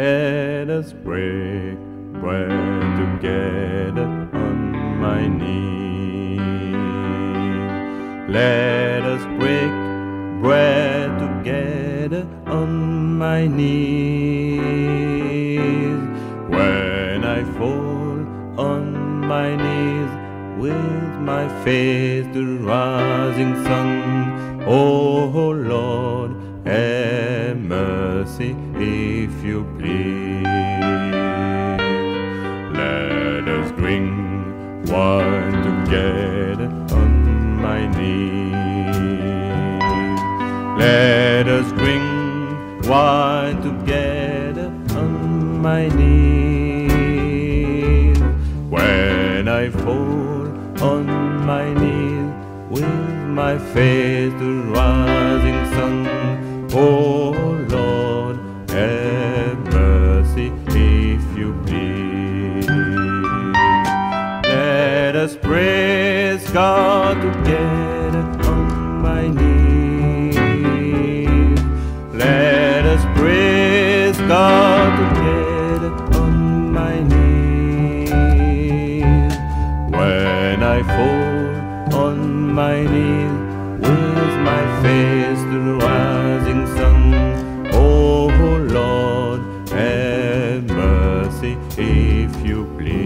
Let us break bread together on my knees. Let us break bread together on my knees. When I fall on my knees with my face to the rising sun, oh Lord, have mercy if you please. Let us drink wine together on my knees. Let us drink wine together on my knees. When I fall on my knees with my face to the rising sun, oh Lord, have mercy if you please. Let us praise God together on my knees. Let us praise God together on my knees. When I fall on my knees with my face to the rising sun, oh Lord, have mercy if you please.